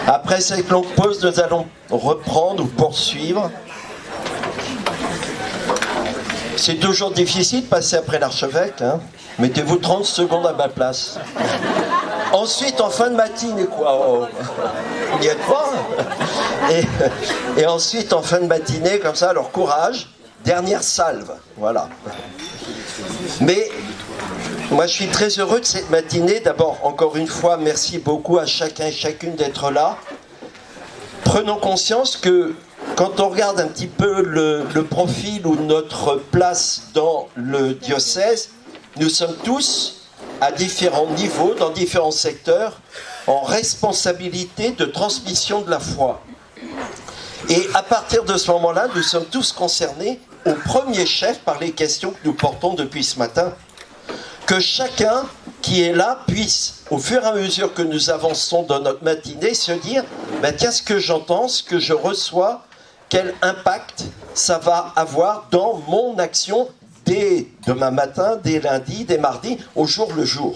Après cette longue pause, nous allons reprendre ou poursuivre. C'est toujours difficile de passer après l'archevêque, hein. Mettez-vous 30 secondes à ma place. Ensuite, en fin de matinée, quoi. Oh. Il n'y a pas. Et ensuite, en fin de matinée, comme ça, alors courage, dernière salve. Voilà. Mais moi, je suis très heureux de cette matinée. D'abord, encore une fois, merci beaucoup à chacun et chacune d'être là. Prenons conscience que quand on regarde un petit peu le profil ou notre place dans le diocèse, nous sommes tous à différents niveaux, dans différents secteurs, en responsabilité de transmission de la foi. Et à partir de ce moment-là, nous sommes tous concernés au premier chef par les questions que nous portons depuis ce matin. Que chacun qui est là puisse, au fur et à mesure que nous avançons dans notre matinée, se dire ben tiens, ce que j'entends, ce que je reçois, quel impact ça va avoir dans mon action dès demain matin, dès lundi, dès mardi, au jour le jour.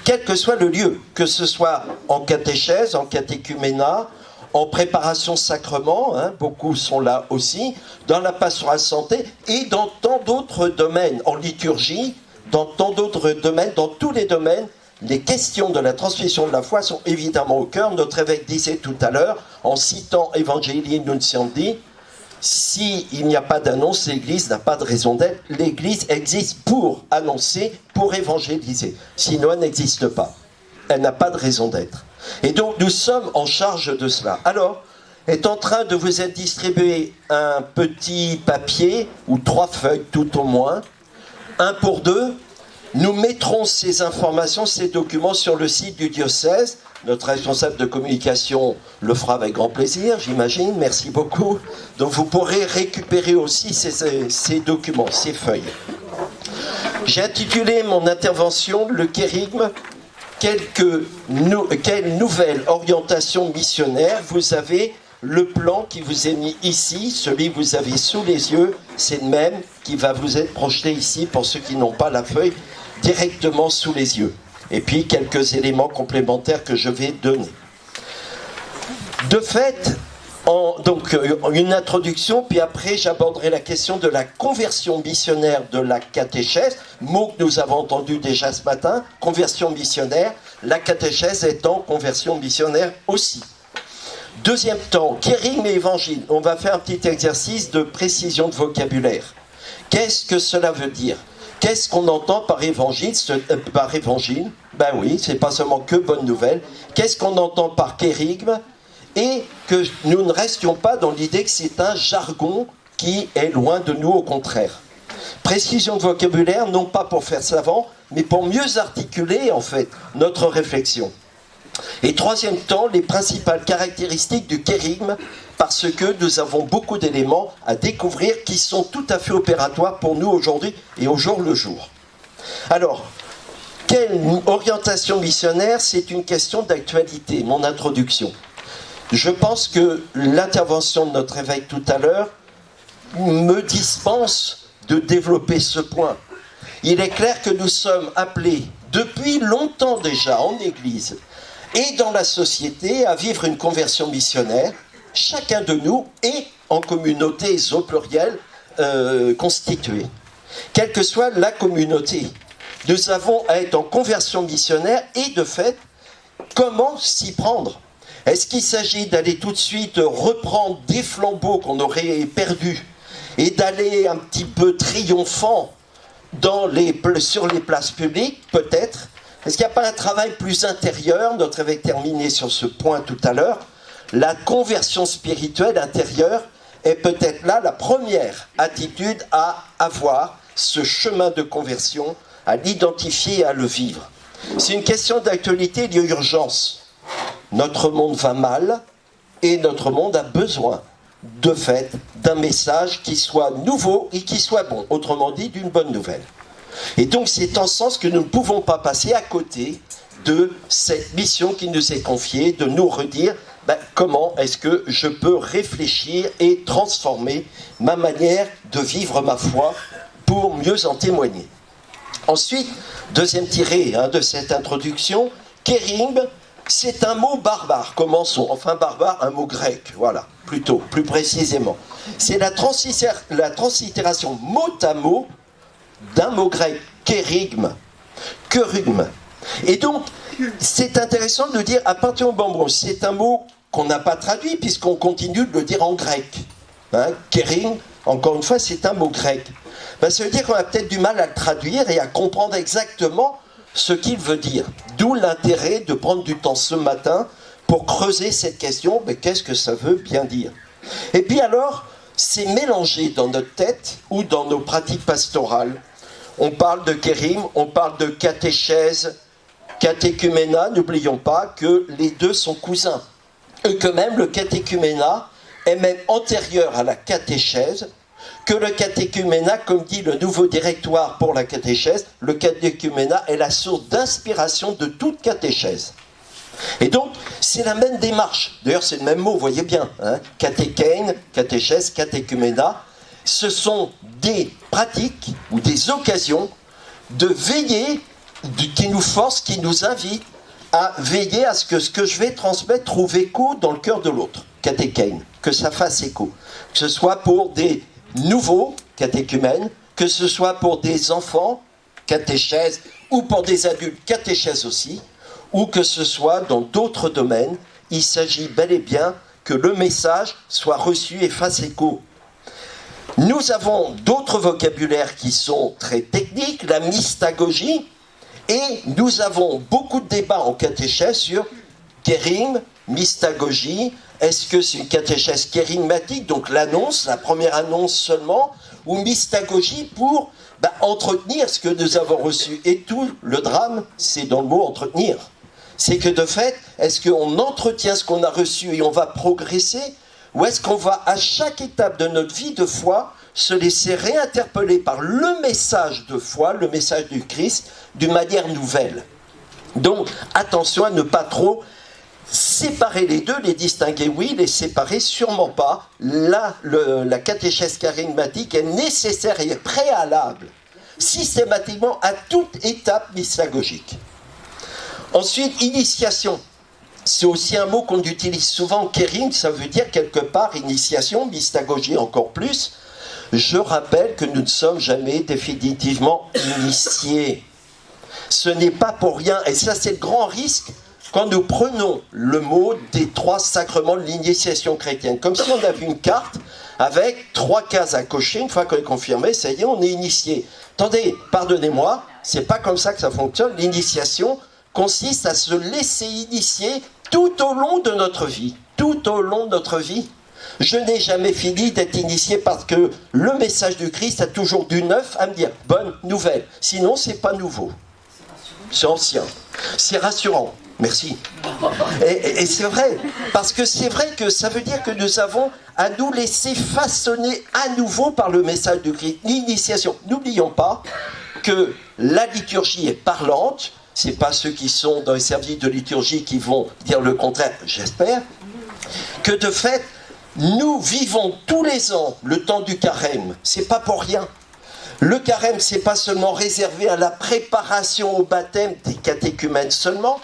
Quel que soit le lieu, que ce soit en catéchèse, en catéchuménat, en préparation sacrement, hein, beaucoup sont là aussi, dans la pastorale santé et dans tant d'autres domaines, en liturgie, dans tant d'autres domaines, dans tous les domaines, les questions de la transmission de la foi sont évidemment au cœur. Notre évêque disait tout à l'heure, en citant Evangelii Nunciandi, s'il n'y a pas d'annonce, l'Église n'a pas de raison d'être. L'Église existe pour annoncer, pour évangéliser. Sinon, elle n'existe pas. Elle n'a pas de raison d'être. Et donc, nous sommes en charge de cela. Alors, est en train de vous être distribué un petit papier, ou 3 feuilles tout au moins, 1 pour 2. Nous mettrons ces informations, ces documents sur le site du diocèse. Notre responsable de communication le fera avec grand plaisir, j'imagine. Merci beaucoup. Donc vous pourrez récupérer aussi ces documents, ces feuilles. J'ai intitulé mon intervention le kérigme. Quelle nouvelle orientation missionnaire. Vous avez le plan qui vous est mis ici, celui que vous avez sous les yeux, c'est le même qui va vous être projeté ici pour ceux qui n'ont pas la feuille directement sous les yeux. Et puis quelques éléments complémentaires que je vais donner. De fait, donc une introduction, puis après j'aborderai la question de la conversion missionnaire de la catéchèse, mot que nous avons entendu déjà ce matin, conversion missionnaire, la catéchèse étant conversion missionnaire aussi. Deuxième temps, kérigme et évangile. On va faire un petit exercice de précision de vocabulaire. Qu'est-ce que cela veut dire ? Qu'est-ce qu'on entend par évangile ? Ben oui, c'est pas seulement que bonne nouvelle. Qu'est-ce qu'on entend par kérigme ? Et que nous ne restions pas dans l'idée que c'est un jargon qui est loin de nous, au contraire. Précision de vocabulaire, non pas pour faire savant, mais pour mieux articuler, en fait, notre réflexion. Et troisième temps, les principales caractéristiques du kérigme, parce que nous avons beaucoup d'éléments à découvrir qui sont tout à fait opératoires pour nous aujourd'hui et au jour le jour. Alors, quelle orientation missionnaire ? C'est une question d'actualité, mon introduction. Je pense que l'intervention de notre évêque tout à l'heure me dispense de développer ce point. Il est clair que nous sommes appelés, depuis longtemps déjà en Église, et dans la société, à vivre une conversion missionnaire, chacun de nous est en communauté au pluriel constituée. Quelle que soit la communauté, nous avons à être en conversion missionnaire et de fait, comment s'y prendre ? Est-ce qu'il s'agit d'aller tout de suite reprendre des flambeaux qu'on aurait perdus et d'aller un petit peu triomphant sur les places publiques, peut-être ? Est-ce qu'il n'y a pas un travail plus intérieur ? Notre évêque terminait sur ce point tout à l'heure. La conversion spirituelle intérieure est peut-être là la première attitude à avoir, ce chemin de conversion, à l'identifier et à le vivre. C'est une question d'actualité, il y a urgence. Notre monde va mal et notre monde a besoin, de fait, d'un message qui soit nouveau et qui soit bon. Autrement dit, d'une bonne nouvelle. Et donc c'est en ce sens que nous ne pouvons pas passer à côté de cette mission qui nous est confiée, de nous redire comment est-ce que je peux réfléchir et transformer ma manière de vivre ma foi pour mieux en témoigner. Ensuite, deuxième tiré de cette introduction, kérigme, c'est un mot barbare, commençons, enfin barbare, un mot grec, voilà, plutôt, plus précisément. C'est la translittération mot à mot d'un mot grec, kérigme, kerugme. Et donc, c'est intéressant de dire apanthéon-bambon, c'est un mot qu'on n'a pas traduit puisqu'on continue de le dire en grec. Hein, kérigme, encore une fois, c'est un mot grec. Ben, ça veut dire qu'on a peut-être du mal à le traduire et à comprendre exactement ce qu'il veut dire. D'où l'intérêt de prendre du temps ce matin pour creuser cette question, mais qu'est-ce que ça veut bien dire? Et puis alors, c'est mélangé dans notre tête ou dans nos pratiques pastorales. On parle de kérim, on parle de catéchèse, catéchuménat, n'oublions pas que les deux sont cousins. Et que même le catéchuménat est même antérieur à la catéchèse, que le catéchuménat, comme dit le nouveau directoire pour la catéchèse, le catéchuménat est la source d'inspiration de toute catéchèse. Et donc, c'est la même démarche. D'ailleurs, c'est le même mot, vous voyez bien. Hein, catéchène, catéchèse, catéchuménat. Ce sont des pratiques ou des occasions de veiller, qui nous forcent, qui nous invitent à veiller à ce que je vais transmettre trouve écho dans le cœur de l'autre. Catéchène, que ça fasse écho. Que ce soit pour des nouveaux catéchumènes, que ce soit pour des enfants, catéchèse, ou pour des adultes, catéchèse aussi, ou que ce soit dans d'autres domaines, il s'agit bel et bien que le message soit reçu et fasse écho. Nous avons d'autres vocabulaires qui sont très techniques, la mystagogie, et nous avons beaucoup de débats en catéchèse sur kérim, mystagogie. Est-ce que c'est une catéchèse kérigmatique, donc l'annonce, la première annonce seulement, ou mystagogie pour entretenir ce que nous avons reçu? Et tout le drame, c'est dans le mot entretenir. C'est que de fait, est-ce qu'on entretient ce qu'on a reçu et on va progresser, ou est-ce qu'on va à chaque étape de notre vie de foi se laisser réinterpeller par le message de foi, le message du Christ, d'une manière nouvelle? Donc attention à ne pas trop séparer les deux, les distinguer oui, les séparer sûrement pas. Là, la catéchèse kérigmatique est nécessaire et préalable systématiquement à toute étape mystagogique. Ensuite, initiation. C'est aussi un mot qu'on utilise souvent. Kérim, ça veut dire quelque part initiation, mystagogie encore plus. Je rappelle que nous ne sommes jamais définitivement initiés. Ce n'est pas pour rien, et ça c'est le grand risque quand nous prenons le mot des 3 sacrements de l'initiation chrétienne, comme si on avait une carte avec 3 cases à cocher. Une fois qu'on est confirmé, ça y est, on est initié. Attendez, pardonnez-moi, c'est pas comme ça que ça fonctionne. L'initiation consiste à se laisser initier tout au long de notre vie. Tout au long de notre vie. Je n'ai jamais fini d'être initié parce que le message du Christ a toujours du neuf à me dire. Bonne nouvelle. Sinon, c'est pas nouveau. C'est ancien. C'est rassurant. Merci. Et c'est vrai, parce que c'est vrai que ça veut dire que nous avons à nous laisser façonner à nouveau par le message du Christ, l'initiation. N'oublions pas que la liturgie est parlante. C'est pas ceux qui sont dans les services de liturgie qui vont dire le contraire, j'espère. Que de fait, nous vivons tous les ans le temps du carême. C'est pas pour rien. Le carême, c'est pas seulement réservé à la préparation au baptême des catéchumènes seulement.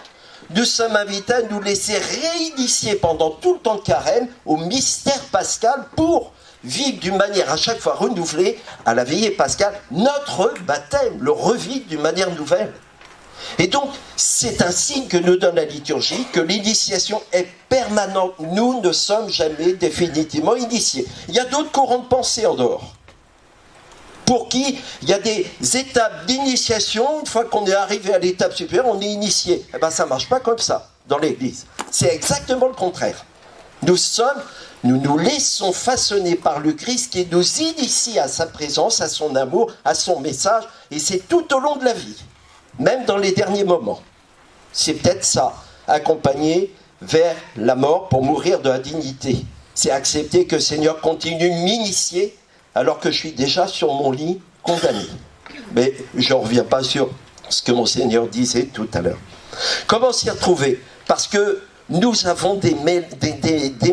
Nous sommes invités à nous laisser réinitier pendant tout le temps de carême au mystère pascal pour vivre d'une manière à chaque fois renouvelée à la veillée pascale notre baptême, le revivre d'une manière nouvelle. Et donc, c'est un signe que nous donne la liturgie, que l'initiation est permanente. Nous ne sommes jamais définitivement initiés. Il y a d'autres courants de pensée en dehors, pour qui il y a des étapes d'initiation. Une fois qu'on est arrivé à l'étape supérieure, on est initié. Eh bien, ça ne marche pas comme ça dans l'Église. C'est exactement le contraire. Nous nous laissons façonner par le Christ qui nous initie à sa présence, à son amour, à son message, et c'est tout au long de la vie, même dans les derniers moments. C'est peut-être ça, accompagner vers la mort pour mourir de la dignité. C'est accepter que le Seigneur continue de m'initier alors que je suis déjà sur mon lit condamné. Mais je ne reviens pas sur ce que mon Seigneur disait tout à l'heure. Comment s'y retrouver? Parce que nous avons des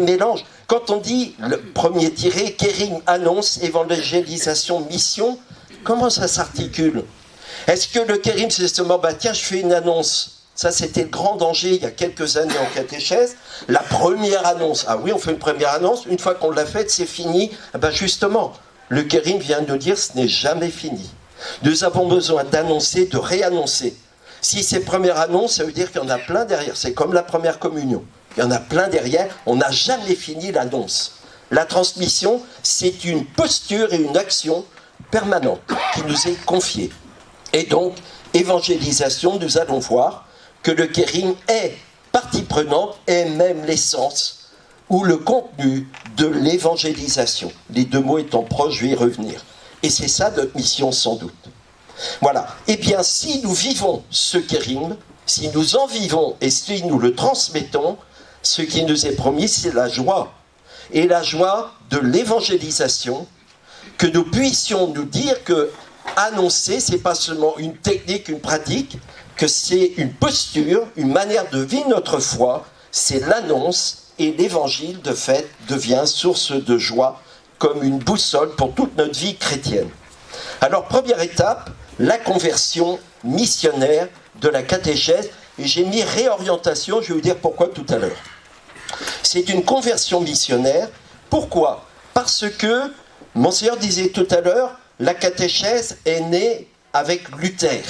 mélanges. Quand on dit le premier tiré, kérim, annonce, évangélisation, mission, comment ça s'articule? Est-ce que le kérim, c'est seulement, tiens, je fais une annonce, Ça, c'était le grand danger il y a quelques années en catéchèse. La première annonce. Ah oui, on fait une première annonce. Une fois qu'on l'a faite, c'est fini. Eh ben justement, le Kérigme vient de nous dire ce n'est jamais fini. Nous avons besoin d'annoncer, de réannoncer. Si c'est première annonce, ça veut dire qu'il y en a plein derrière. C'est comme la première communion. Il y en a plein derrière. On n'a jamais fini l'annonce. La transmission, c'est une posture et une action permanente qui nous est confiée. Et donc, évangélisation, nous allons voir que le Kérigme est partie prenante, est même l'essence ou le contenu de l'évangélisation. Les deux mots étant proches, je vais y revenir. Et c'est ça notre mission sans doute. Voilà. Eh bien, si nous vivons ce Kérigme, si nous en vivons et si nous le transmettons, ce qui nous est promis, c'est la joie. Et la joie de l'évangélisation, que nous puissions nous dire que annoncer, c'est pas seulement une technique, une pratique, que c'est une posture, une manière de vivre notre foi, c'est l'annonce, et l'évangile, de fait, devient source de joie, comme une boussole pour toute notre vie chrétienne. Alors, première étape, la conversion missionnaire de la catéchèse, et j'ai mis réorientation, je vais vous dire pourquoi tout à l'heure. C'est une conversion missionnaire, pourquoi? Parce que, Monseigneur disait tout à l'heure, la catéchèse est née avec Luther.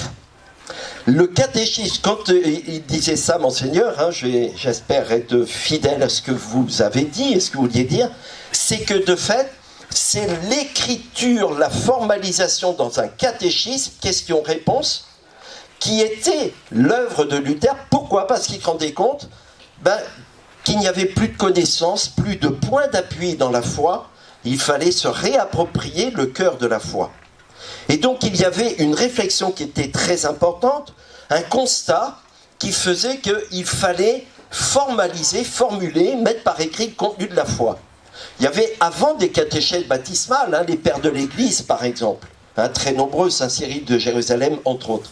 Le catéchisme, quand il disait ça, Monseigneur, hein, j'espère être fidèle à ce que vous avez dit et ce que vous vouliez dire, c'est que de fait, c'est l'écriture, la formalisation dans un catéchisme, question-réponse, qui était l'œuvre de Luther. Pourquoi? Parce qu'il se rendait compte qu'il n'y avait plus de connaissances, plus de points d'appui dans la foi. Il fallait se réapproprier le cœur de la foi. Et donc il y avait une réflexion qui était très importante, un constat qui faisait qu'il fallait formaliser, formuler, mettre par écrit le contenu de la foi. Il y avait avant des catéchèses baptismales, les pères de l'Église par exemple, très nombreux, Saint-Cyril de Jérusalem entre autres.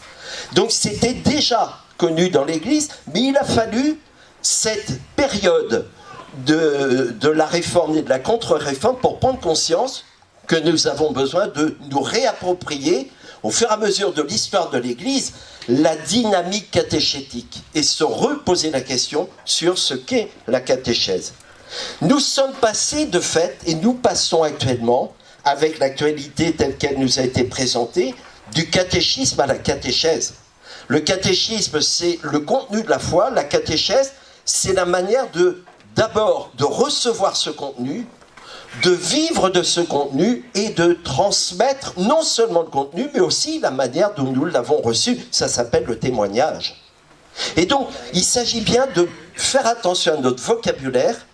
Donc c'était déjà connu dans l'Église, mais il a fallu cette période de la réforme et de la contre-réforme pour prendre conscience que nous avons besoin de nous réapproprier, au fur et à mesure de l'histoire de l'Église, la dynamique catéchétique et se reposer la question sur ce qu'est la catéchèse. Nous sommes passés de fait, et nous passons actuellement, avec l'actualité telle qu'elle nous a été présentée, du catéchisme à la catéchèse. Le catéchisme, c'est le contenu de la foi, la catéchèse, c'est la manière d'abord de recevoir ce contenu, de vivre de ce contenu et de transmettre non seulement le contenu, mais aussi la manière dont nous l'avons reçu. Ça s'appelle le témoignage. Et donc, il s'agit bien de faire attention à notre vocabulaire.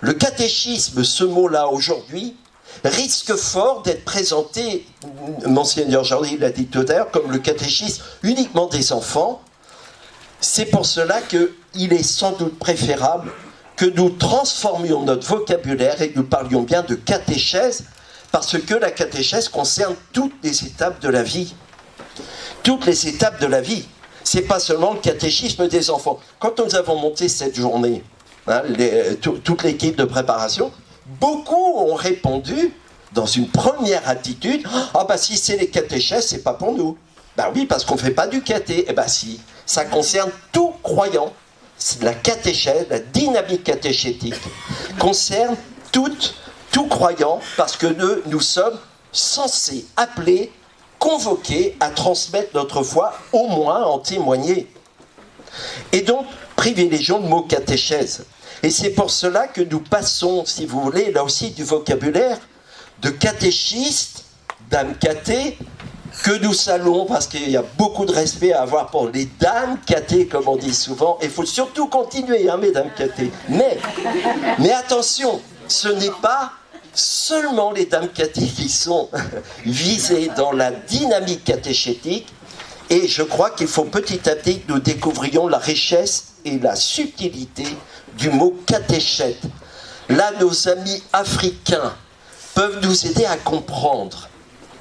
Le catéchisme, ce mot-là aujourd'hui, risque fort d'être présenté, Monseigneur Jordi l'a dit tout à l'heure, comme le catéchisme uniquement des enfants. C'est pour cela qu'il est sans doute préférable que nous transformions notre vocabulaire et que nous parlions bien de catéchèse, parce que la catéchèse concerne toutes les étapes de la vie. Toutes les étapes de la vie. Ce n'est pas seulement le catéchisme des enfants. Quand nous avons monté cette journée, toute l'équipe de préparation, beaucoup ont répondu dans une première attitude, « Ah si c'est les catéchèses, c'est pas pour nous. » Oui, parce qu'on ne fait pas du caté. Eh si, ça concerne tout croyant. La catéchèse, la dynamique catéchétique, concerne tout croyant, parce que nous sommes censés, appelés, convoqués à transmettre notre foi, au moins en témoigner. Et donc, privilégions le mot catéchèse. Et c'est pour cela que nous passons, si vous voulez, là aussi du vocabulaire, de catéchiste, dame caté, que nous saluons parce qu'il y a beaucoup de respect à avoir pour les dames catées, comme on dit souvent. Il faut surtout continuer, mesdames catées. Mais attention, ce n'est pas seulement les dames catées qui sont visées dans la dynamique catéchétique. Et je crois qu'il faut petit à petit que nous découvrions la richesse et la subtilité du mot catéchète. Là, nos amis africains peuvent nous aider à comprendre.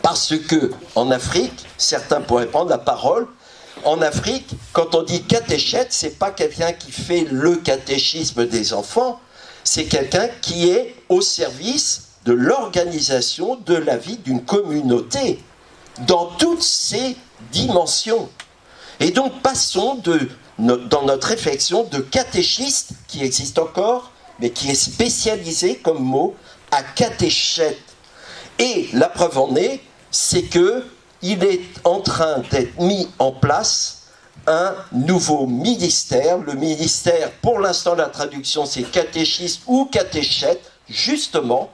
Parce que, en Afrique, certains pourraient prendre la parole, en Afrique, quand on dit catéchète, c'est pas quelqu'un qui fait le catéchisme des enfants, c'est quelqu'un qui est au service de l'organisation de la vie d'une communauté, dans toutes ses dimensions. Et donc, passons dans notre réflexion de catéchiste, qui existe encore, mais qui est spécialisé comme mot à catéchète. Et la preuve en est, c'est qu'il est en train d'être mis en place un nouveau ministère. Le ministère, pour l'instant, la traduction, c'est catéchiste ou catéchète. Justement,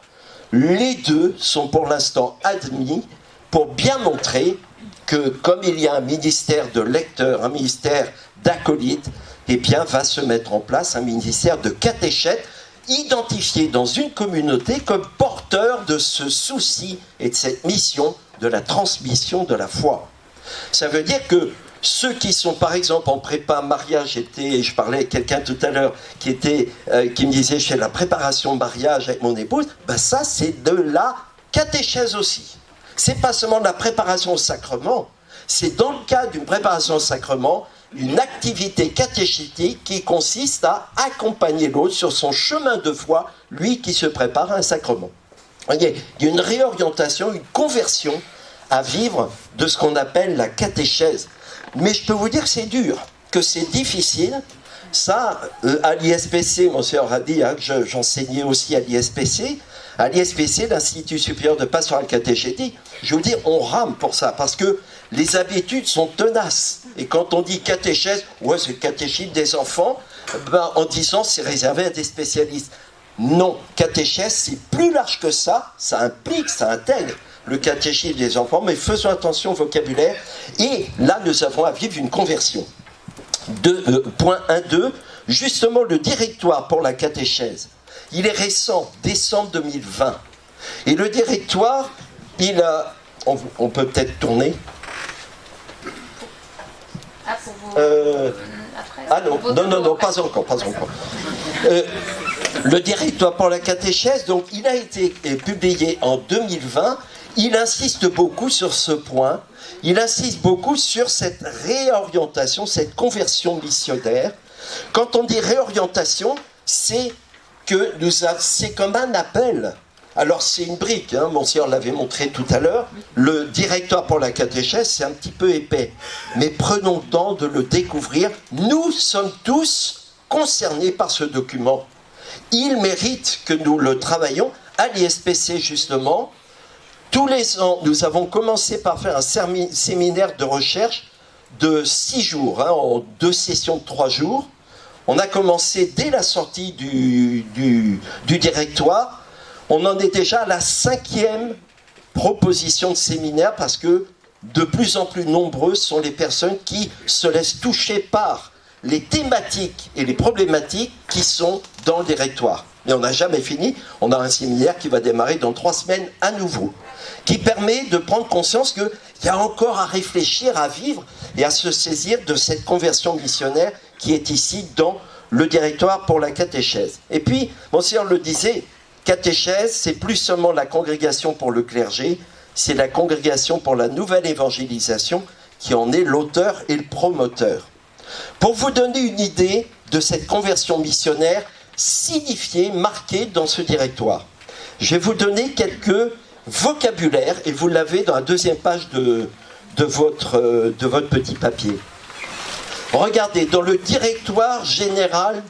les deux sont pour l'instant admis pour bien montrer que, comme il y a un ministère de lecteurs, un ministère d'acolytes, eh bien, va se mettre en place un ministère de catéchète, identifié dans une communauté comme porteur de ce souci et de cette mission de la transmission de la foi. Ça veut dire que ceux qui sont, par exemple, en prépa mariage, je parlais avec quelqu'un tout à l'heure qui me disait, je fais la préparation mariage avec mon épouse, ben ça c'est de la catéchèse aussi. C'est pas seulement de la préparation au sacrement, c'est dans le cadre d'une préparation au sacrement, une activité catéchétique qui consiste à accompagner l'autre sur son chemin de foi, lui qui se prépare à un sacrement. Vous voyez, il y a une réorientation, une conversion à vivre de ce qu'on appelle la catéchèse. Mais je peux vous dire que c'est dur, que c'est difficile. Ça, à l'ISPC, mon sœur a dit que j'enseignais aussi à l'ISPC. À l'ISPC, l'Institut supérieur de pastoral catéchétique, je veux dire, on rame pour ça, parce que les habitudes sont tenaces. Et quand on dit catéchèse, ouais, c'est le catéchisme des enfants, ben, en disant c'est réservé à des spécialistes. Non, catéchèse, c'est plus large que ça implique, ça intègre le catéchisme des enfants, mais faisons attention au vocabulaire. Et là, nous avons à vivre une conversion. Point 1.2, justement le directoire pour la catéchèse. Il est récent, décembre 2020. Et le directoire, il a... On peut peut-être tourner. Ah, pour vous... Ah non, pas encore. Le directoire pour la catéchèse, donc il a été publié en 2020. Il insiste beaucoup sur ce point. Il insiste beaucoup sur cette réorientation, cette conversion missionnaire. Quand on dit réorientation, c'est comme un appel. Alors c'est une brique, hein, Monsieur l'avait montré tout à l'heure. Le directoire pour la catéchèse, c'est un petit peu épais. Mais prenons le temps de le découvrir. Nous sommes tous concernés par ce document. Il mérite que nous le travaillions. À l'ISPC, justement, tous les ans, nous avons commencé par faire un séminaire de recherche de 6 jours, hein, en 2 sessions de 3 jours. On a commencé dès la sortie du directoire. On en est déjà à la 5e proposition de séminaire parce que de plus en plus nombreuses sont les personnes qui se laissent toucher par les thématiques et les problématiques qui sont dans le directoire. Mais on n'a jamais fini. On a un séminaire qui va démarrer dans 3 semaines à nouveau, qui permet de prendre conscience qu'il y a encore à réfléchir, à vivre et à se saisir de cette conversion missionnaire qui est ici dans le directoire pour la catéchèse. Et puis, Monsieur le disait, catéchèse, c'est plus seulement la congrégation pour le clergé, c'est la congrégation pour la nouvelle évangélisation qui en est l'auteur et le promoteur. Pour vous donner une idée de cette conversion missionnaire signifiée, marquée dans ce directoire, je vais vous donner quelques vocabulaires, et vous l'avez dans la 2e page de votre petit papier. Regardez, dans le directoire général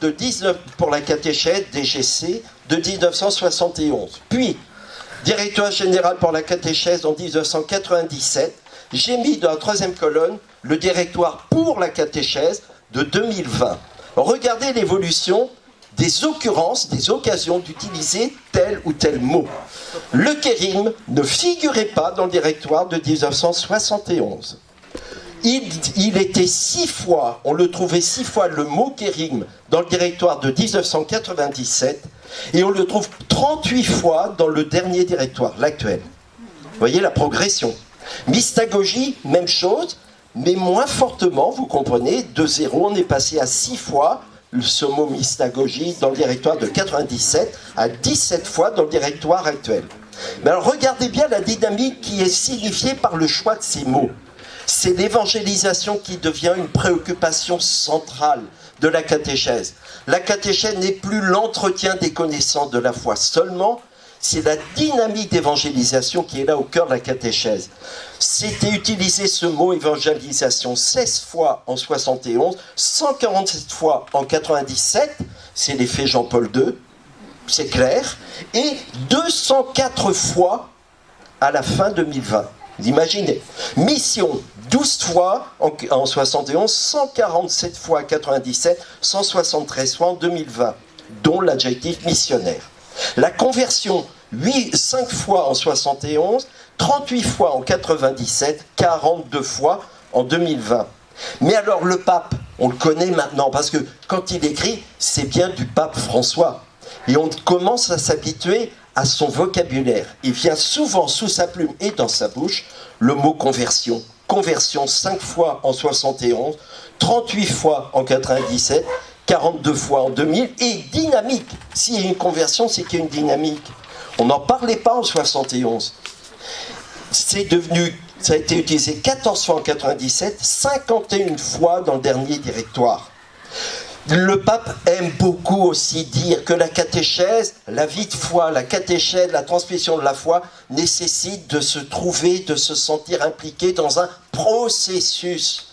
pour la catéchèse, DGC, de 1971, puis directoire général pour la catéchèse en 1997, j'ai mis dans la 3e colonne le directoire pour la catéchèse de 2020. Regardez l'évolution des occurrences, des occasions d'utiliser tel ou tel mot. Le kérigme ne figurait pas dans le directoire de 1971. Il était 6 fois, on le trouvait 6 fois le mot kérigme dans le directoire de 1997 et on le trouve 38 fois dans le dernier directoire, l'actuel. Vous voyez la progression. Mystagogie, même chose, mais moins fortement, vous comprenez, de 0, on est passé à 6 fois ce mot mystagogie dans le directoire de 97 à 17 fois dans le directoire actuel. Mais alors regardez bien la dynamique qui est signifiée par le choix de ces mots. C'est l'évangélisation qui devient une préoccupation centrale de la catéchèse. La catéchèse n'est plus l'entretien des connaissances de la foi seulement, c'est la dynamique d'évangélisation qui est là au cœur de la catéchèse. C'était utilisé ce mot évangélisation 16 fois en 71, 147 fois en 97, c'est l'effet Jean-Paul II, c'est clair, et 204 fois à la fin 2020. Vous imaginez. Mission, 12 fois en 71, 147 fois en 97, 173 fois en 2020, dont l'adjectif missionnaire. La conversion, 5 fois en 71, 38 fois en 97, 42 fois en 2020. Mais alors le pape, on le connaît maintenant, parce que quand il écrit, c'est bien du pape François. Et on commence à s'habituer à son vocabulaire. Il vient souvent sous sa plume et dans sa bouche le mot conversion. Conversion 5 fois en 71, 38 fois en 97, 42 fois en 2000 et dynamique. S'il y a une conversion, c'est qu'il y a une dynamique. On n'en parlait pas en 71. Ça a été utilisé 14 fois en 97, 51 fois dans le dernier directoire. Le pape aime beaucoup aussi dire que la catéchèse, la vie de foi, la catéchèse, la transmission de la foi nécessite de se trouver, de se sentir impliqué dans un processus.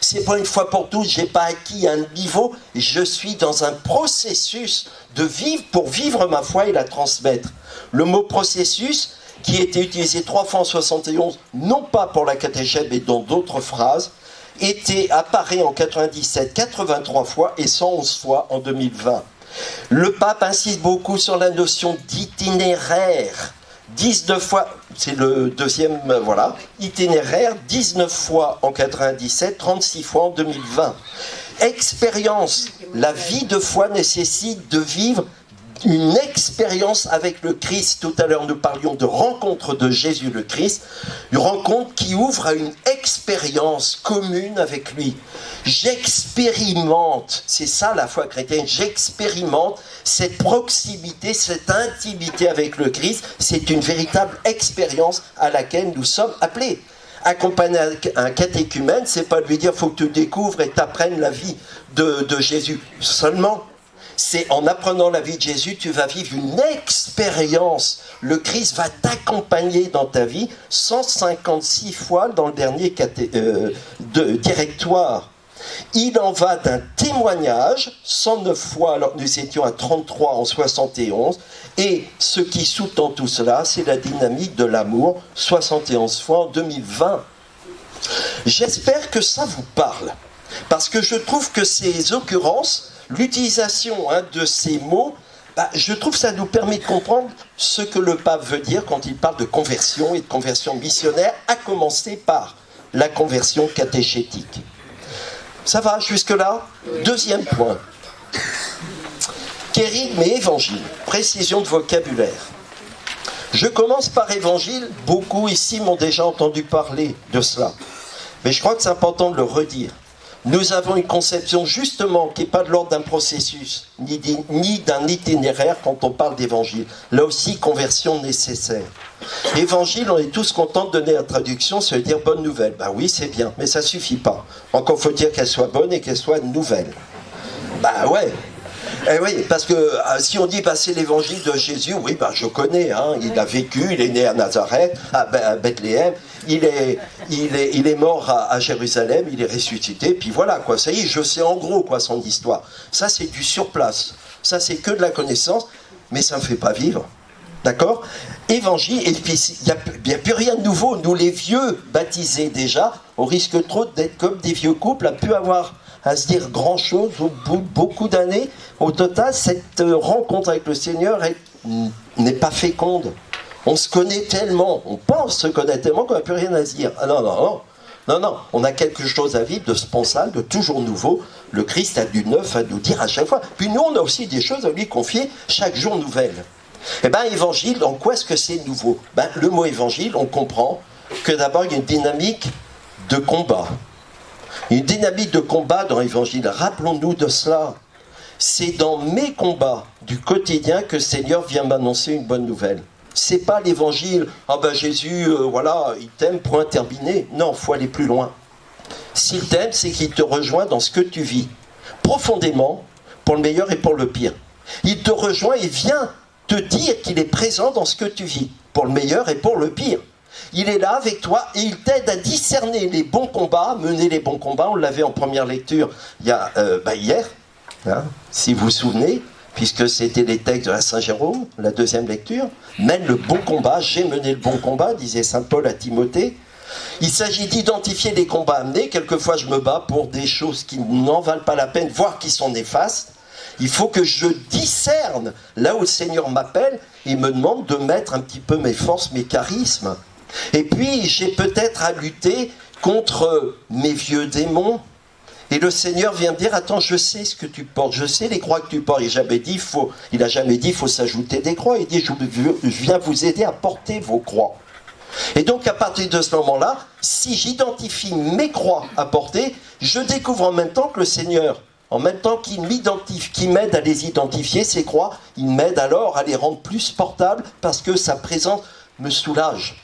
C'est pas une fois pour toutes, j'ai pas acquis un niveau, je suis dans un processus de vivre pour vivre ma foi et la transmettre. Le mot processus, qui a été utilisé 3 fois en 71, non pas pour la catéchèse mais dans d'autres phrases, apparaît en 97, 83 fois et 111 fois en 2020. Le pape insiste beaucoup sur la notion d'itinéraire. 19 fois, c'est le deuxième, itinéraire, 19 fois en 97, 36 fois en 2020. Expérience, la vie de foi nécessite de vivre une expérience avec le Christ. Tout à l'heure, nous parlions de rencontre de Jésus le Christ, une rencontre qui ouvre à une expérience commune avec lui. J'expérimente, c'est ça la foi chrétienne, j'expérimente cette proximité, cette intimité avec le Christ. C'est une véritable expérience à laquelle nous sommes appelés. Accompagner un catéchumène, c'est pas lui dire faut que tu découvres et t'apprennes la vie de Jésus seulement. C'est en apprenant la vie de Jésus, tu vas vivre une expérience. Le Christ va t'accompagner dans ta vie 156 fois dans le dernier directoire. Il en va d'un témoignage, 109 fois, alors nous étions à 33 en 71, et ce qui sous-tend tout cela, c'est la dynamique de l'amour, 71 fois en 2020. J'espère que ça vous parle, parce que je trouve que ces occurrences, l'utilisation de ces mots, je trouve que ça nous permet de comprendre ce que le pape veut dire quand il parle de conversion et de conversion missionnaire, à commencer par la conversion catéchétique. Ça va jusque-là? Deuxième point. Kérigme et évangile. Précision de vocabulaire. Je commence par évangile. Beaucoup ici m'ont déjà entendu parler de cela. Mais je crois que c'est important de le redire. Nous avons une conception justement qui n'est pas de l'ordre d'un processus, ni d'un itinéraire quand on parle d'évangile. Là aussi, conversion nécessaire. Évangile, on est tous contents de donner la traduction, ça veut dire bonne nouvelle. Ben oui, c'est bien, mais ça ne suffit pas. Encore faut-il qu'elle soit bonne et qu'elle soit nouvelle. Ben ouais. Eh oui, parce que si on dit c'est l'évangile de Jésus, oui, je connais, il a vécu, il est né à Nazareth, à Bethléem, il est mort à Jérusalem, il est ressuscité, puis voilà, quoi, ça y est, je sais en gros quoi son histoire. Ça, c'est du surplace, ça, c'est que de la connaissance, mais ça ne me fait pas vivre. D'accord? Évangile, et puis il n'y a plus rien de nouveau. Nous, les vieux baptisés déjà, on risque trop d'être comme des vieux couples, à plus avoir à se dire grand-chose au bout de beaucoup d'années. Au total, cette rencontre avec le Seigneur n'est pas féconde. On se connaît tellement, on pense se connaître tellement qu'on n'a plus rien à se dire. Ah non, on a quelque chose à vivre de sponsal, de toujours nouveau. Le Christ a du neuf à nous dire à chaque fois. Puis nous, on a aussi des choses à lui confier chaque jour nouvelles. Eh bien, évangile, en quoi est-ce que c'est nouveau? Le mot évangile, on comprend que d'abord, il y a une dynamique de combat. Une dynamique de combat dans l'évangile. Rappelons-nous de cela. C'est dans mes combats du quotidien que le Seigneur vient m'annoncer une bonne nouvelle. C'est pas l'évangile, Jésus, il t'aime, point terminé. Non, il faut aller plus loin. S'il t'aime, c'est qu'il te rejoint dans ce que tu vis. Profondément, pour le meilleur et pour le pire. Il te rejoint et vient te dire qu'il est présent dans ce que tu vis, pour le meilleur et pour le pire. Il est là avec toi et il t'aide à discerner les bons combats, mener les bons combats. On l'avait en première lecture hier, hein, si vous vous souvenez, puisque c'était les textes de la Saint-Jérôme, la deuxième lecture. Mène le bon combat, j'ai mené le bon combat, disait saint Paul à Timothée. Il s'agit d'identifier les combats à mener. Quelquefois, je me bats pour des choses qui n'en valent pas la peine, voire qui sont néfastes. Il faut que je discerne là où le Seigneur m'appelle et me demande de mettre un petit peu mes forces, mes charismes. Et puis, j'ai peut-être à lutter contre mes vieux démons. Et le Seigneur vient me dire, attends, je sais ce que tu portes, je sais les croix que tu portes. Il n'a jamais dit, il faut s'ajouter des croix. Il dit, je viens vous aider à porter vos croix. Et donc, à partir de ce moment-là, si j'identifie mes croix à porter, je découvre en même temps que le Seigneur, en même temps qu'il m'aide à les identifier, ces croix, il m'aide alors à les rendre plus portables parce que sa présence me soulage.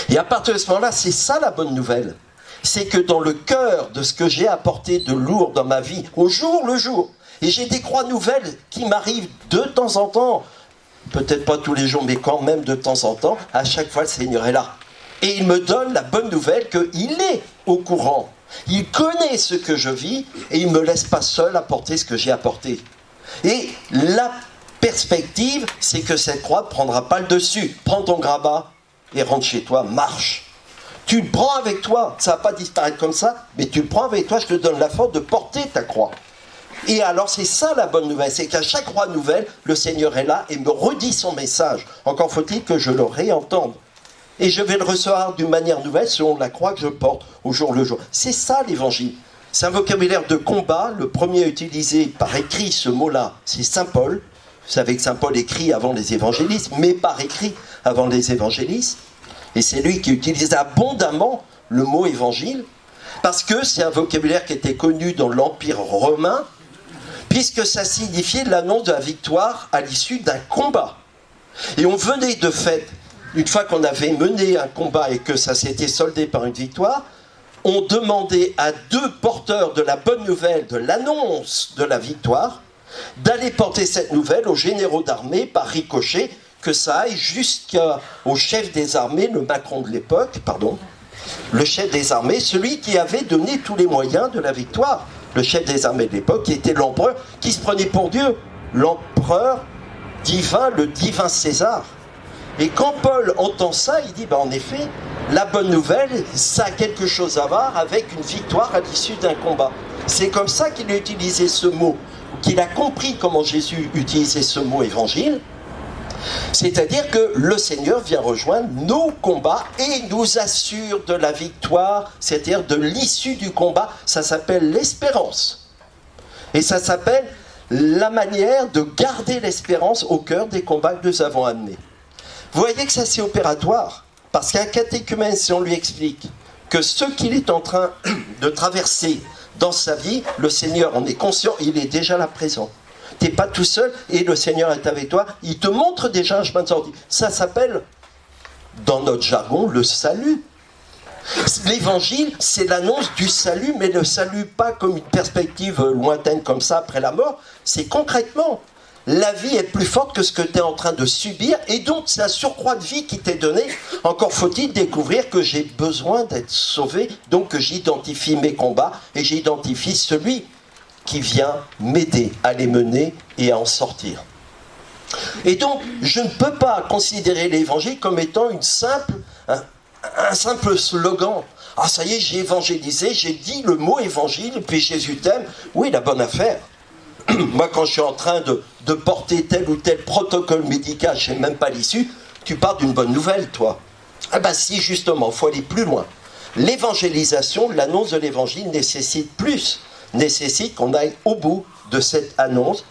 Et à partir de ce moment-là, c'est ça la bonne nouvelle. C'est que dans le cœur de ce que j'ai apporté de lourd dans ma vie, au jour le jour, et j'ai des croix nouvelles qui m'arrivent de temps en temps, peut-être pas tous les jours, mais quand même de temps en temps, à chaque fois le Seigneur est là. Et il me donne la bonne nouvelle qu'il est au courant. Il connaît ce que je vis et il ne me laisse pas seul apporter ce que j'ai apporté. Et la perspective, c'est que cette croix ne prendra pas le dessus. Prends ton grabat et rentre chez toi, marche. Tu le prends avec toi, ça ne va pas disparaître comme ça, mais tu le prends avec toi, je te donne la force de porter ta croix. Et alors c'est ça la bonne nouvelle, c'est qu'à chaque croix nouvelle, le Seigneur est là et me redit son message. Encore faut-il que je le réentende. Et je vais le recevoir d'une manière nouvelle selon la croix que je porte au jour le jour. C'est ça l'évangile. C'est un vocabulaire de combat. Le premier à utiliser par écrit ce mot-là, c'est saint Paul. Vous savez que saint Paul écrit avant les évangélistes, mais par écrit avant les évangélistes. Et c'est lui qui utilise abondamment le mot évangile, parce que c'est un vocabulaire qui était connu dans l'Empire romain, puisque ça signifiait l'annonce de la victoire à l'issue d'un combat. Et on venait de fait, une fois qu'on avait mené un combat et que ça s'était soldé par une victoire, on demandait à deux porteurs de la bonne nouvelle, de l'annonce de la victoire, d'aller porter cette nouvelle aux généraux d'armée par ricochet, que ça aille jusqu'au chef des armées, le Macron de l'époque, le chef des armées, celui qui avait donné tous les moyens de la victoire. Le chef des armées de l'époque, qui était l'empereur, qui se prenait pour Dieu. L'empereur divin, le divin César. Et quand Paul entend ça, il dit, en effet, la bonne nouvelle, ça a quelque chose à voir avec une victoire à l'issue d'un combat. C'est comme ça qu'il a utilisé ce mot, qu'il a compris comment Jésus utilisait ce mot évangile. C'est-à-dire que le Seigneur vient rejoindre nos combats et nous assure de la victoire, c'est-à-dire de l'issue du combat. Ça s'appelle l'espérance. Et ça s'appelle la manière de garder l'espérance au cœur des combats que nous avons amenés. Vous voyez que ça c'est opératoire, parce qu'un catéchumène, si on lui explique que ce qu'il est en train de traverser dans sa vie, le Seigneur en est conscient, il est déjà là présent. Tu n'es pas tout seul et le Seigneur est avec toi. Il te montre déjà un chemin de sortie. Ça s'appelle, dans notre jargon, le salut. L'évangile, c'est l'annonce du salut, mais le salut pas comme une perspective lointaine comme ça après la mort. C'est concrètement, la vie est plus forte que ce que tu es en train de subir et donc c'est un surcroît de vie qui t'est donné. Encore faut-il découvrir que j'ai besoin d'être sauvé, donc que j'identifie mes combats et j'identifie celui qui vient m'aider à les mener et à en sortir. Et donc, je ne peux pas considérer l'évangile comme étant un simple slogan. Ah, ça y est, j'ai évangélisé, j'ai dit le mot évangile, et puis Jésus t'aime. Oui, la bonne affaire. Moi, quand je suis en train de porter tel ou tel protocole médical, je ne sais même pas l'issue, tu parles d'une bonne nouvelle, toi. Ah ben si, justement, il faut aller plus loin. L'évangélisation, l'annonce de l'évangile nécessite qu'on aille au bout de cette annonce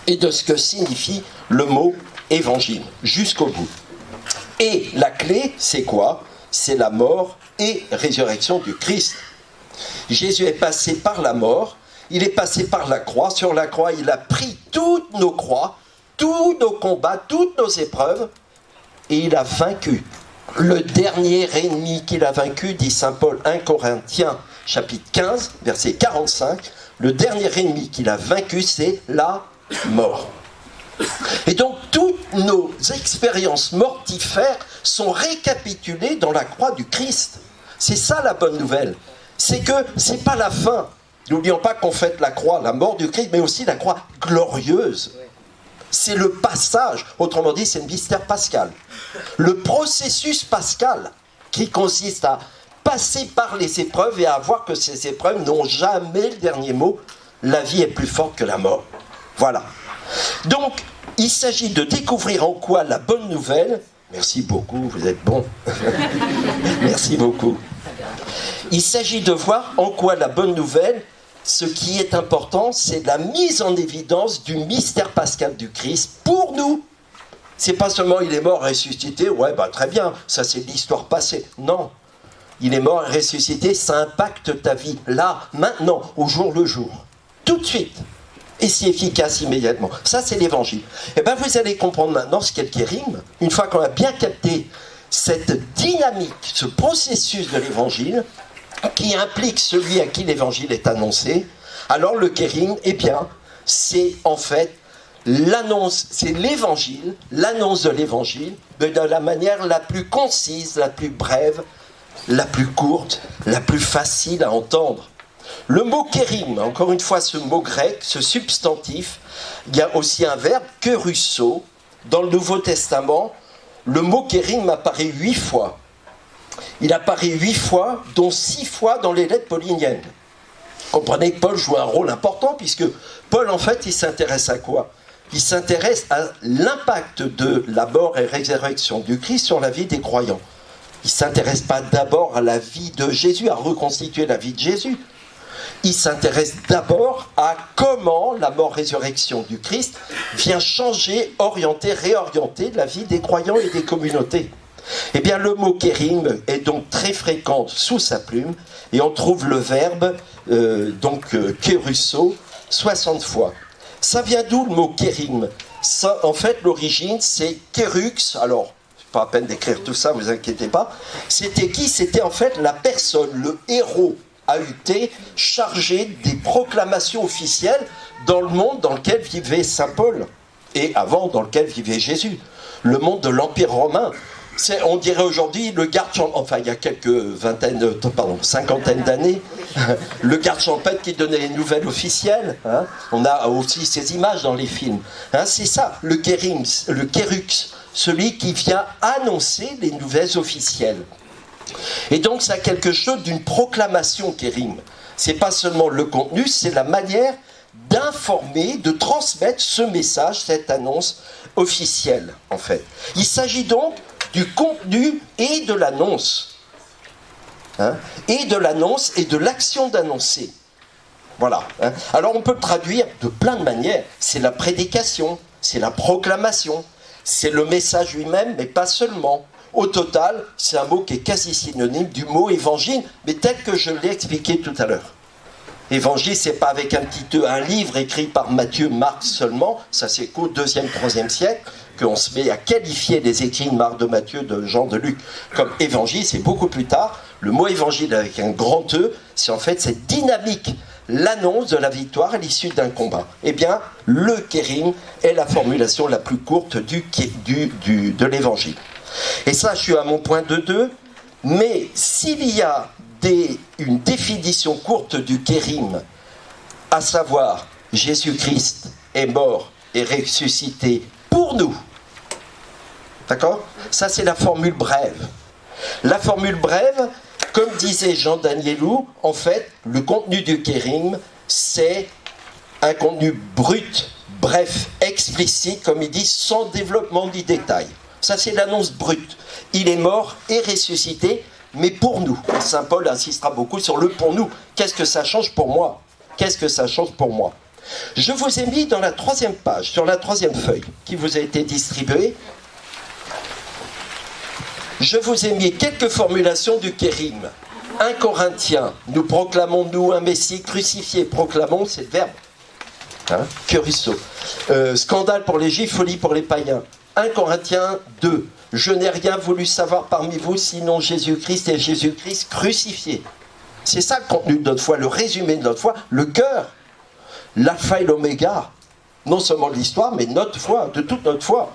et de ce que signifie le mot évangile, jusqu'au bout. Et la clé, c'est quoi? C'est la mort et résurrection du Christ. Jésus est passé par la mort, il est passé par la croix. Sur la croix, il a pris toutes nos croix, tous nos combats, toutes nos épreuves, et il a vaincu. Le dernier ennemi qu'il a vaincu, dit saint Paul 1 Corinthiens, chapitre 15, verset 45, le dernier ennemi qu'il a vaincu, c'est la mort. Et donc, toutes nos expériences mortifères sont récapitulées dans la croix du Christ. C'est ça la bonne nouvelle. C'est que ce n'est pas la fin. N'oublions pas qu'on fête la croix, la mort du Christ, mais aussi la croix glorieuse. C'est le passage, autrement dit, c'est le mystère pascal. Le processus pascal qui consiste à passer par les épreuves et à voir que ces épreuves n'ont jamais le dernier mot. La vie est plus forte que la mort. Voilà. Donc, il s'agit de découvrir en quoi la bonne nouvelle... Merci beaucoup, vous êtes bon. Merci beaucoup. Il s'agit de voir en quoi la bonne nouvelle, ce qui est important, c'est la mise en évidence du mystère pascal du Christ pour nous. C'est pas seulement il est mort et ressuscité, ouais, bah très bien, ça c'est l'histoire passée. Non, il est mort et ressuscité, ça impacte ta vie, là, maintenant, au jour le jour, tout de suite. Et si efficace immédiatement. Ça, c'est l'évangile. Et bien, vous allez comprendre maintenant ce qu'est le kérigme. Une fois qu'on a bien capté cette dynamique, ce processus de l'évangile, qui implique celui à qui l'évangile est annoncé, alors le kérigme, eh bien, c'est en fait l'annonce, c'est l'évangile, l'annonce de l'évangile, mais de la manière la plus concise, la plus brève, la plus courte, la plus facile à entendre. Le mot kérigme, encore une fois ce mot grec, ce substantif, il y a aussi un verbe, kerusso. Dans le Nouveau Testament, le mot kérigme apparaît 8 fois. Il apparaît 8 fois, dont 6 fois dans les lettres pauliniennes. Comprenez que Paul joue un rôle important, puisque Paul, en fait, il s'intéresse à quoi? Il s'intéresse à l'impact de la mort et résurrection du Christ sur la vie des croyants. Il ne s'intéresse pas d'abord à la vie de Jésus, à reconstituer la vie de Jésus. Il s'intéresse d'abord à comment la mort-résurrection du Christ vient changer, orienter, réorienter la vie des croyants et des communautés. Eh bien, le mot kérigme est donc très fréquent sous sa plume, et on trouve le verbe, kérusso, 60 fois. Ça vient d'où le mot kérigme? Ça, en fait, l'origine, c'est kérux, alors, pas à peine d'écrire tout ça, vous inquiétez pas. C'était qui? C'était en fait la personne, le héros AUT, chargé des proclamations officielles dans le monde dans lequel vivait Saint Paul, et avant dans lequel vivait Jésus, le monde de l'Empire romain. On dirait aujourd'hui le garde champêtre, enfin il y a quelques cinquantaine d'années, le garde champêtre qui donnait les nouvelles officielles, hein. On a aussi ces images dans les films, hein. C'est ça, le kérux, celui qui vient annoncer les nouvelles officielles. Et donc ça a quelque chose d'une proclamation kérigme. C'est pas seulement le contenu, c'est la manière d'informer, de transmettre ce message, cette annonce officielle en fait. Il s'agit donc du contenu et de l'annonce. Hein, et de l'annonce et de l'action d'annoncer. Voilà. Hein. Alors on peut le traduire de plein de manières. C'est la prédication, c'est la proclamation, c'est le message lui-même, mais pas seulement. Au total, c'est un mot qui est quasi synonyme du mot évangile, mais tel que je l'ai expliqué tout à l'heure. Évangile, c'est pas avec un petit E, un livre écrit par Matthieu, Marc seulement, ça c'est qu'au 2e, 3e siècle, qu'on se met à qualifier les écrits de Marc, de Matthieu, de Jean, de Luc comme évangile, c'est beaucoup plus tard. Le mot évangile avec un grand E, c'est en fait cette dynamique, l'annonce de la victoire à l'issue d'un combat. Eh bien, le kérigme est la formulation la plus courte de l'évangile. Et ça, je suis à mon point 2.2, mais s'il y a une définition courte du kérigme, à savoir Jésus-Christ est mort et ressuscité pour nous. D'accord? Ça, c'est la formule brève. La formule brève, comme disait Jean Danielou, en fait, le contenu du kérigme, c'est un contenu brut, bref, explicite, comme il dit, sans développement du détail. Ça, c'est l'annonce brute. Il est mort et ressuscité, mais pour nous. Saint Paul insistera beaucoup sur le pour nous. Qu'est-ce que ça change pour moi? Qu'est-ce que ça change pour moi? Je vous ai mis dans la 3e page, sur la 3e feuille, qui vous a été distribuée, je vous ai mis quelques formulations du kérigme. 1 Corinthiens, nous proclamons, nous, un Messie crucifié. Proclamons, c'est le verbe. Hein, kerusso. Scandale pour les Juifs, folie pour les païens. 1 Corinthiens 2. Je n'ai rien voulu savoir parmi vous, sinon Jésus-Christ et Jésus-Christ crucifié. C'est ça le contenu de notre foi, le résumé de notre foi, le cœur l'alpha et l'oméga, non seulement de l'histoire, mais notre foi, de toute notre foi.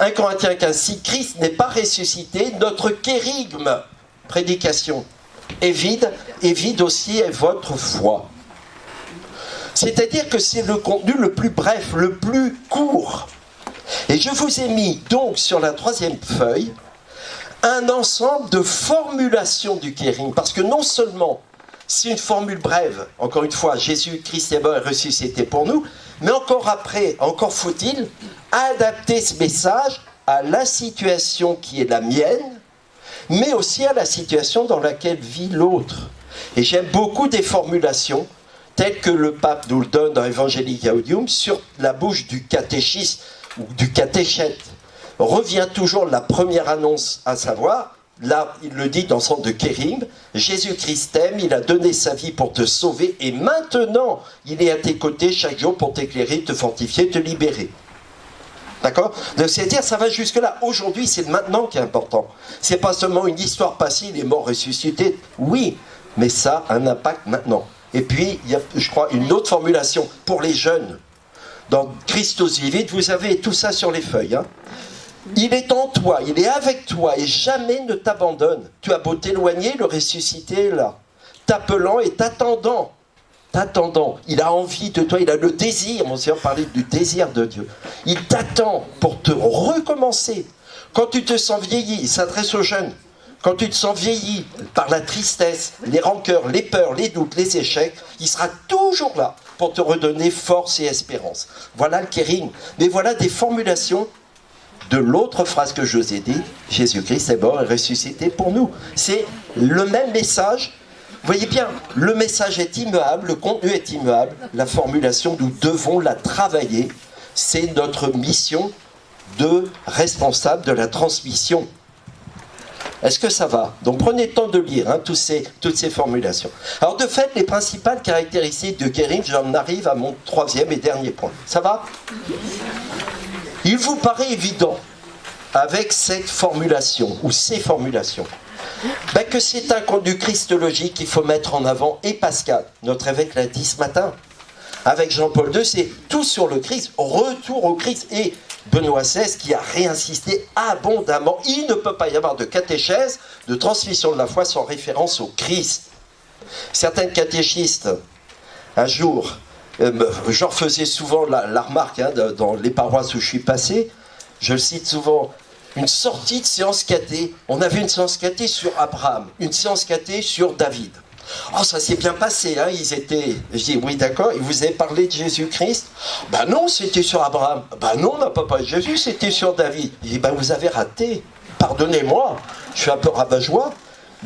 1 Corinthiens 15, si Christ n'est pas ressuscité, notre kérigme, prédication, est vide, et vide aussi est votre foi. C'est-à-dire que c'est le contenu le plus bref, le plus court. Et je vous ai mis donc sur la 3e feuille un ensemble de formulations du kérigme, parce que non seulement c'est une formule brève, encore une fois, Jésus-Christ est mort et ressuscité pour nous, mais encore après, encore faut-il adapter ce message à la situation qui est la mienne, mais aussi à la situation dans laquelle vit l'autre. Et j'aime beaucoup des formulations telles que le pape nous le donne dans Evangelii Gaudium sur la bouche du catéchiste ou du catéchète. Revient toujours la première annonce, à savoir, là il le dit dans son de Kérigme, Jésus-Christ t'aime, il a donné sa vie pour te sauver et maintenant il est à tes côtés chaque jour pour t'éclairer, te fortifier, te libérer. D'accord? Donc c'est-à-dire ça va jusque là. Aujourd'hui c'est le maintenant qui est important. C'est pas seulement une histoire passée, il est mort ressuscité. Oui, mais ça a un impact maintenant. Et puis il y a, je crois, une autre formulation pour les jeunes. Dans Christus vivit, vous avez tout ça sur les feuilles. Hein. Il est en toi, il est avec toi et jamais ne t'abandonne. Tu as beau t'éloigner, le ressuscité est là, t'appelant et t'attendant. T'attendant, il a envie de toi, il a le désir, mon Seigneur parlait du désir de Dieu. Il t'attend pour te recommencer. Quand tu te sens vieilli, il s'adresse aux jeunes. Quand tu te sens vieilli par la tristesse, les rancœurs, les peurs, les doutes, les échecs, il sera toujours là pour te redonner force et espérance. Voilà le kérigme. Mais voilà des formulations de l'autre phrase que je vous ai dit, Jésus-Christ est mort et ressuscité pour nous. C'est le même message. Vous voyez bien, le message est immuable, le contenu est immuable. La formulation, nous devons la travailler. C'est notre mission de responsable de la transmission. Est-ce que ça va? Donc prenez le temps de lire hein, toutes ces formulations. Alors de fait, les principales caractéristiques de kérigme, j'en arrive à mon 3e et dernier point. Ça va? Il vous paraît évident, avec cette formulation, ou ces formulations, que c'est un contenu christologique qu'il faut mettre en avant, et Pascal, notre évêque l'a dit ce matin, avec Jean-Paul II, c'est tout sur le Christ, retour au Christ, et Benoît XVI qui a réinsisté abondamment, il ne peut pas y avoir de catéchèse, de transmission de la foi sans référence au Christ. Certains catéchistes, un jour, j'en faisais souvent la remarque hein, dans les paroisses où je suis passé, je le cite souvent, une sortie de séance cathé, on avait une séance cathé sur Abraham, une séance cathé sur David. Oh, ça s'est bien passé, hein, ils étaient... Je dis, oui d'accord, et vous avez parlé de Jésus-Christ? Ben non, c'était sur Abraham. Ben non, on n'a pas parlé de Jésus, c'était sur David. Je dis, ben vous avez raté, pardonnez-moi, je suis un peu rabat-joie,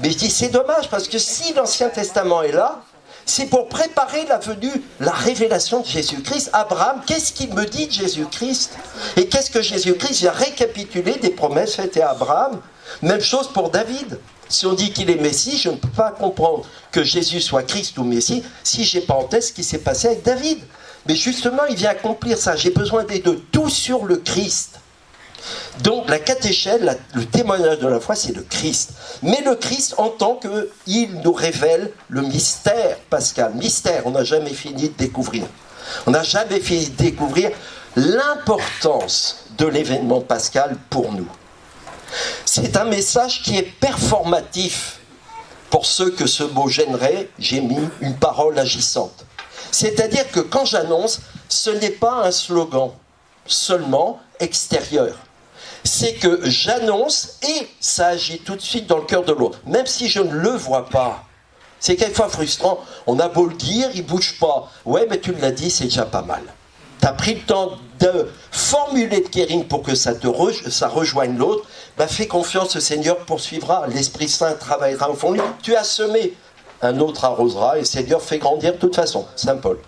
mais je dis, c'est dommage, parce que si l'Ancien Testament est là, c'est pour préparer la venue, la révélation de Jésus-Christ. Abraham, qu'est-ce qu'il me dit de Jésus-Christ? Et qu'est-ce que Jésus-Christ vient récapituler des promesses faites à Abraham? Même chose pour David. Si on dit qu'il est Messie, je ne peux pas comprendre que Jésus soit Christ ou Messie si je n'ai pas en tête ce qui s'est passé avec David. Mais justement, il vient accomplir ça. J'ai besoin des deux. Tout sur le Christ. Donc la catéchèse, le témoignage de la foi, c'est le Christ. Mais le Christ en tant qu'il nous révèle le mystère, Pascal. Mystère, on n'a jamais fini de découvrir. On n'a jamais fini de découvrir l'importance de l'événement pascal pour nous. C'est un message qui est performatif. Pour ceux que ce mot gênerait, j'ai mis une parole agissante. C'est-à-dire que quand j'annonce, ce n'est pas un slogan seulement extérieur. C'est que j'annonce et ça agit tout de suite dans le cœur de l'autre. Même si je ne le vois pas. C'est quelquefois frustrant. On a beau le dire, il ne bouge pas. Ouais, mais tu me l'as dit, c'est déjà pas mal. Tu as pris le temps de formuler le kérigme pour que ça rejoigne l'autre. Fais confiance, le Seigneur poursuivra. L'Esprit Saint travaillera au fond de lui. Tu as semé, un autre arrosera et le Seigneur fait grandir de toute façon. Saint Paul.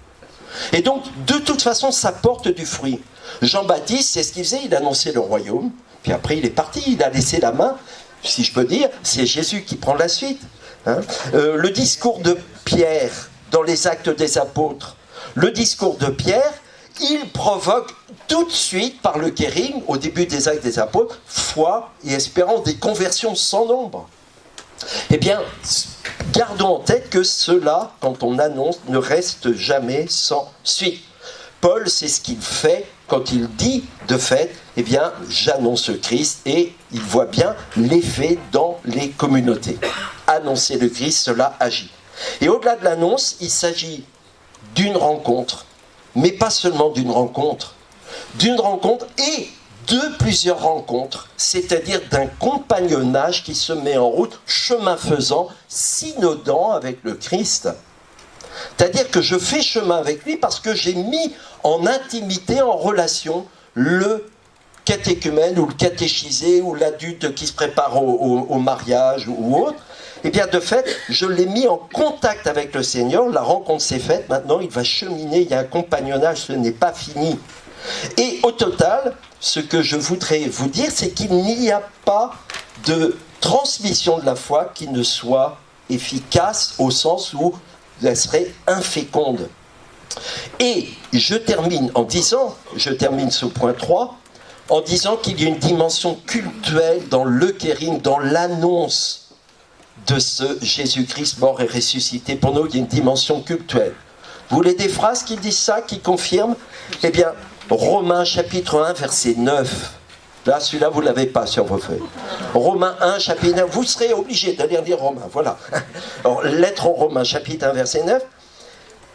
Et donc, de toute façon, ça porte du fruit. Jean-Baptiste, c'est ce qu'il faisait, il annonçait le royaume, puis après il est parti, il a laissé la main, si je peux dire, c'est Jésus qui prend la suite. Hein. Le discours de Pierre, dans les Actes des Apôtres, le discours de Pierre, il provoque tout de suite, par le kérigme, au début des Actes des Apôtres, foi et espérance, des conversions sans nombre. Eh bien, gardons en tête que cela, quand on annonce, ne reste jamais sans suite. Paul, c'est ce qu'il fait quand il dit, de fait, eh bien, j'annonce le Christ, et il voit bien l'effet dans les communautés. Annoncer le Christ, cela agit. Et au-delà de l'annonce, il s'agit d'une rencontre, mais pas seulement d'une rencontre et de plusieurs rencontres, c'est-à-dire d'un compagnonnage qui se met en route, chemin faisant, synodant avec le Christ. C'est-à-dire que je fais chemin avec lui parce que j'ai mis en intimité, en relation, le catéchumène ou le catéchisé ou l'adulte qui se prépare au mariage ou autre. Et bien de fait, je l'ai mis en contact avec le Seigneur, la rencontre s'est faite, maintenant il va cheminer, il y a un compagnonnage, ce n'est pas fini. Et au total, ce que je voudrais vous dire, c'est qu'il n'y a pas de transmission de la foi qui ne soit efficace au sens où elle serait inféconde. Et je termine ce point 3, en disant qu'il y a une dimension cultuelle dans le Kérim, dans l'annonce de ce Jésus-Christ mort et ressuscité. Pour nous, il y a une dimension cultuelle. Vous voulez des phrases qui disent ça, qui confirment? Eh bien, Romains chapitre 1, verset 9. Là, celui-là, vous ne l'avez pas sur vos feuilles. Romains 1, chapitre 9. Vous serez obligé d'aller lire Romains, voilà. Alors, lettre aux Romains, chapitre 1, verset 9.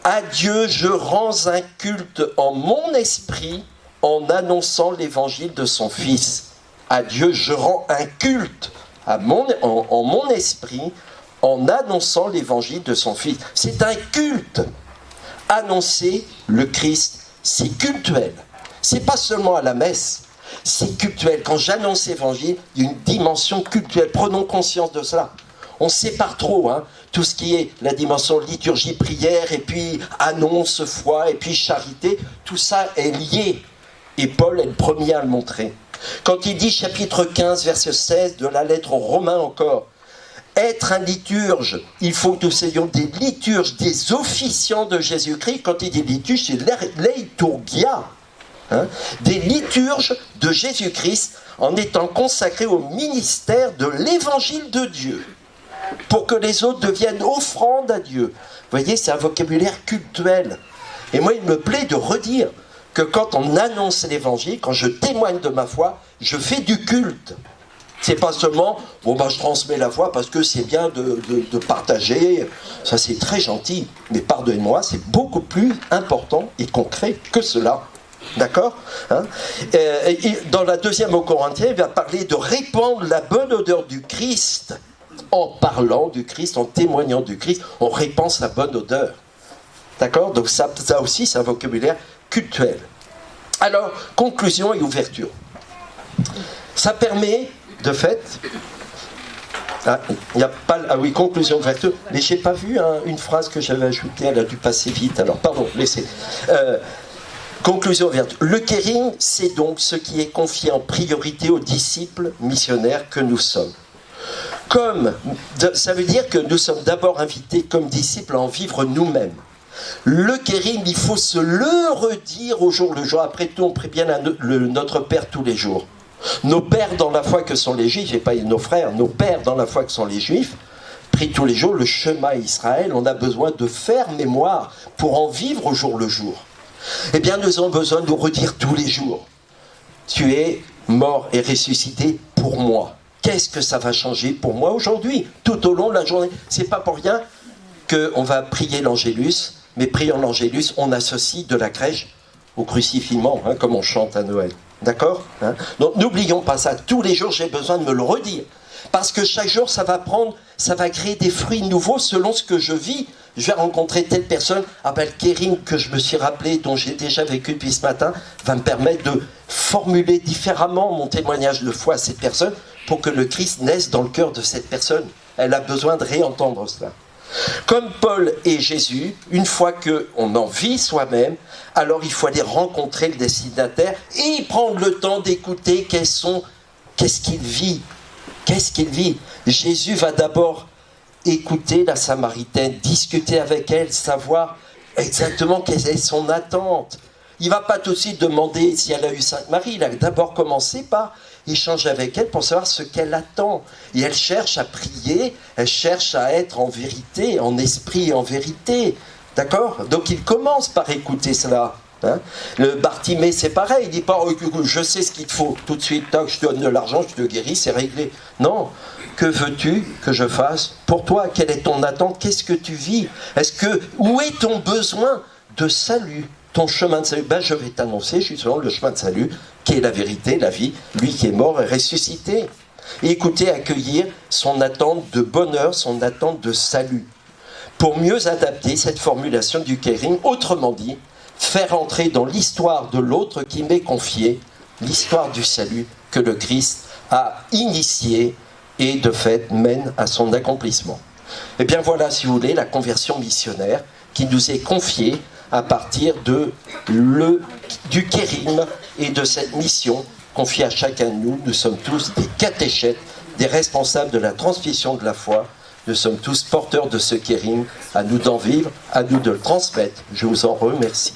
À Dieu, je rends un culte en mon esprit en annonçant l'évangile de son Fils. À Dieu, je rends un culte en mon esprit en annonçant l'évangile de son Fils. C'est un culte. Annoncer le Christ, c'est cultuel. C'est pas seulement à la messe, c'est cultuel. Quand j'annonce l'évangile, il y a une dimension cultuelle. Prenons conscience de cela. On sépare trop, tout ce qui est la dimension liturgie, prière, et puis annonce, foi, et puis charité. Tout ça est lié. Et Paul est le premier à le montrer. Quand il dit, chapitre 15, verset 16, de la lettre aux Romains encore, être un liturge, il faut que nous ayons des liturges, des officiants de Jésus-Christ. Quand il dit liturge, c'est leiturgia. Des liturges de Jésus-Christ en étant consacrés au ministère de l'évangile de Dieu, pour que les autres deviennent offrandes à Dieu. Vous voyez, c'est un vocabulaire cultuel. Et moi, il me plaît de redire que quand on annonce l'évangile, quand je témoigne de ma foi, je fais du culte. C'est pas seulement, je transmets la foi parce que c'est bien de partager, ça c'est très gentil, mais pardonnez-moi, c'est beaucoup plus important et concret que cela. D'accord, dans la deuxième aux Corinthiens, il va parler de répandre la bonne odeur du Christ. En parlant du Christ, en témoignant du Christ, on répand sa bonne odeur. D'accord? Donc ça aussi, c'est un vocabulaire cultuel. Alors, conclusion et ouverture. Ça permet, de fait... il n'y a pas... Ah oui, conclusion, ouverture. Mais je n'ai pas vu une phrase que j'avais ajoutée, elle a dû passer vite. Alors, pardon, laissez. Conclusion ouverte. Le Kérim, c'est donc ce qui est confié en priorité aux disciples missionnaires que nous sommes. Ça veut dire que nous sommes d'abord invités comme disciples à en vivre nous-mêmes. Le Kérim, il faut se le redire au jour le jour. Après tout, on prie bien notre Père tous les jours. Nos pères dans la foi que sont les Juifs, et pas nos frères, nos pères dans la foi que sont les Juifs, prient tous les jours le Shema Israël. On a besoin de faire mémoire pour en vivre au jour le jour. Eh bien, nous avons besoin de nous redire tous les jours. Tu es mort et ressuscité pour moi. Qu'est-ce que ça va changer pour moi aujourd'hui, tout au long de la journée? C'est pas pour rien qu'on va prier l'Angélus, mais priant l'Angélus, on associe de la crèche au crucifiement, comme on chante à Noël. D'accord, Donc n'oublions pas ça. Tous les jours, j'ai besoin de me le redire. Parce que chaque jour, ça va créer des fruits nouveaux selon ce que je vis. Je vais rencontrer telle personne, le Kérim que je me suis rappelé, dont j'ai déjà vécu depuis ce matin, va me permettre de formuler différemment mon témoignage de foi à cette personne pour que le Christ naisse dans le cœur de cette personne. Elle a besoin de réentendre cela. Comme Paul et Jésus, une fois qu'on en vit soi-même, alors il faut aller rencontrer le destinataire et prendre le temps d'écouter qu'est-ce qu'il vit. Qu'est-ce qu'il vit? Jésus va d'abord écouter la Samaritaine, discuter avec elle, savoir exactement quelle est son attente. Il ne va pas tout de suite demander si elle a eu Sainte Marie, il a d'abord commencé par échanger avec elle pour savoir ce qu'elle attend. Et elle cherche à prier, elle cherche à être en vérité, en esprit et en vérité. D'accord? Donc il commence par écouter cela. Hein, le Bartimée, c'est pareil, il dit pas je sais ce qu'il te faut, tout de suite, tac, je te donne de l'argent, je te guéris, c'est réglé. Non, que veux-tu que je fasse pour toi? Quelle est ton attente? Qu'est-ce que tu vis? Où est ton besoin de salut? Ton chemin de salut? Ben, je vais t'annoncer justement le chemin de salut, qui est la vérité, la vie, lui qui est mort et ressuscité. Et écoutez, accueillir son attente de bonheur, son attente de salut. Pour mieux adapter cette formulation du Kering, autrement dit, faire entrer dans l'histoire de l'autre qui m'est confiée, l'histoire du salut que le Christ a initié et de fait mène à son accomplissement. Et bien voilà, si vous voulez, la conversion missionnaire qui nous est confiée à partir du Kérim et de cette mission confiée à chacun de nous. Nous sommes tous des catéchètes, des responsables de la transmission de la foi. Nous sommes tous porteurs de ce Kérim, à nous d'en vivre, à nous de le transmettre. Je vous en remercie.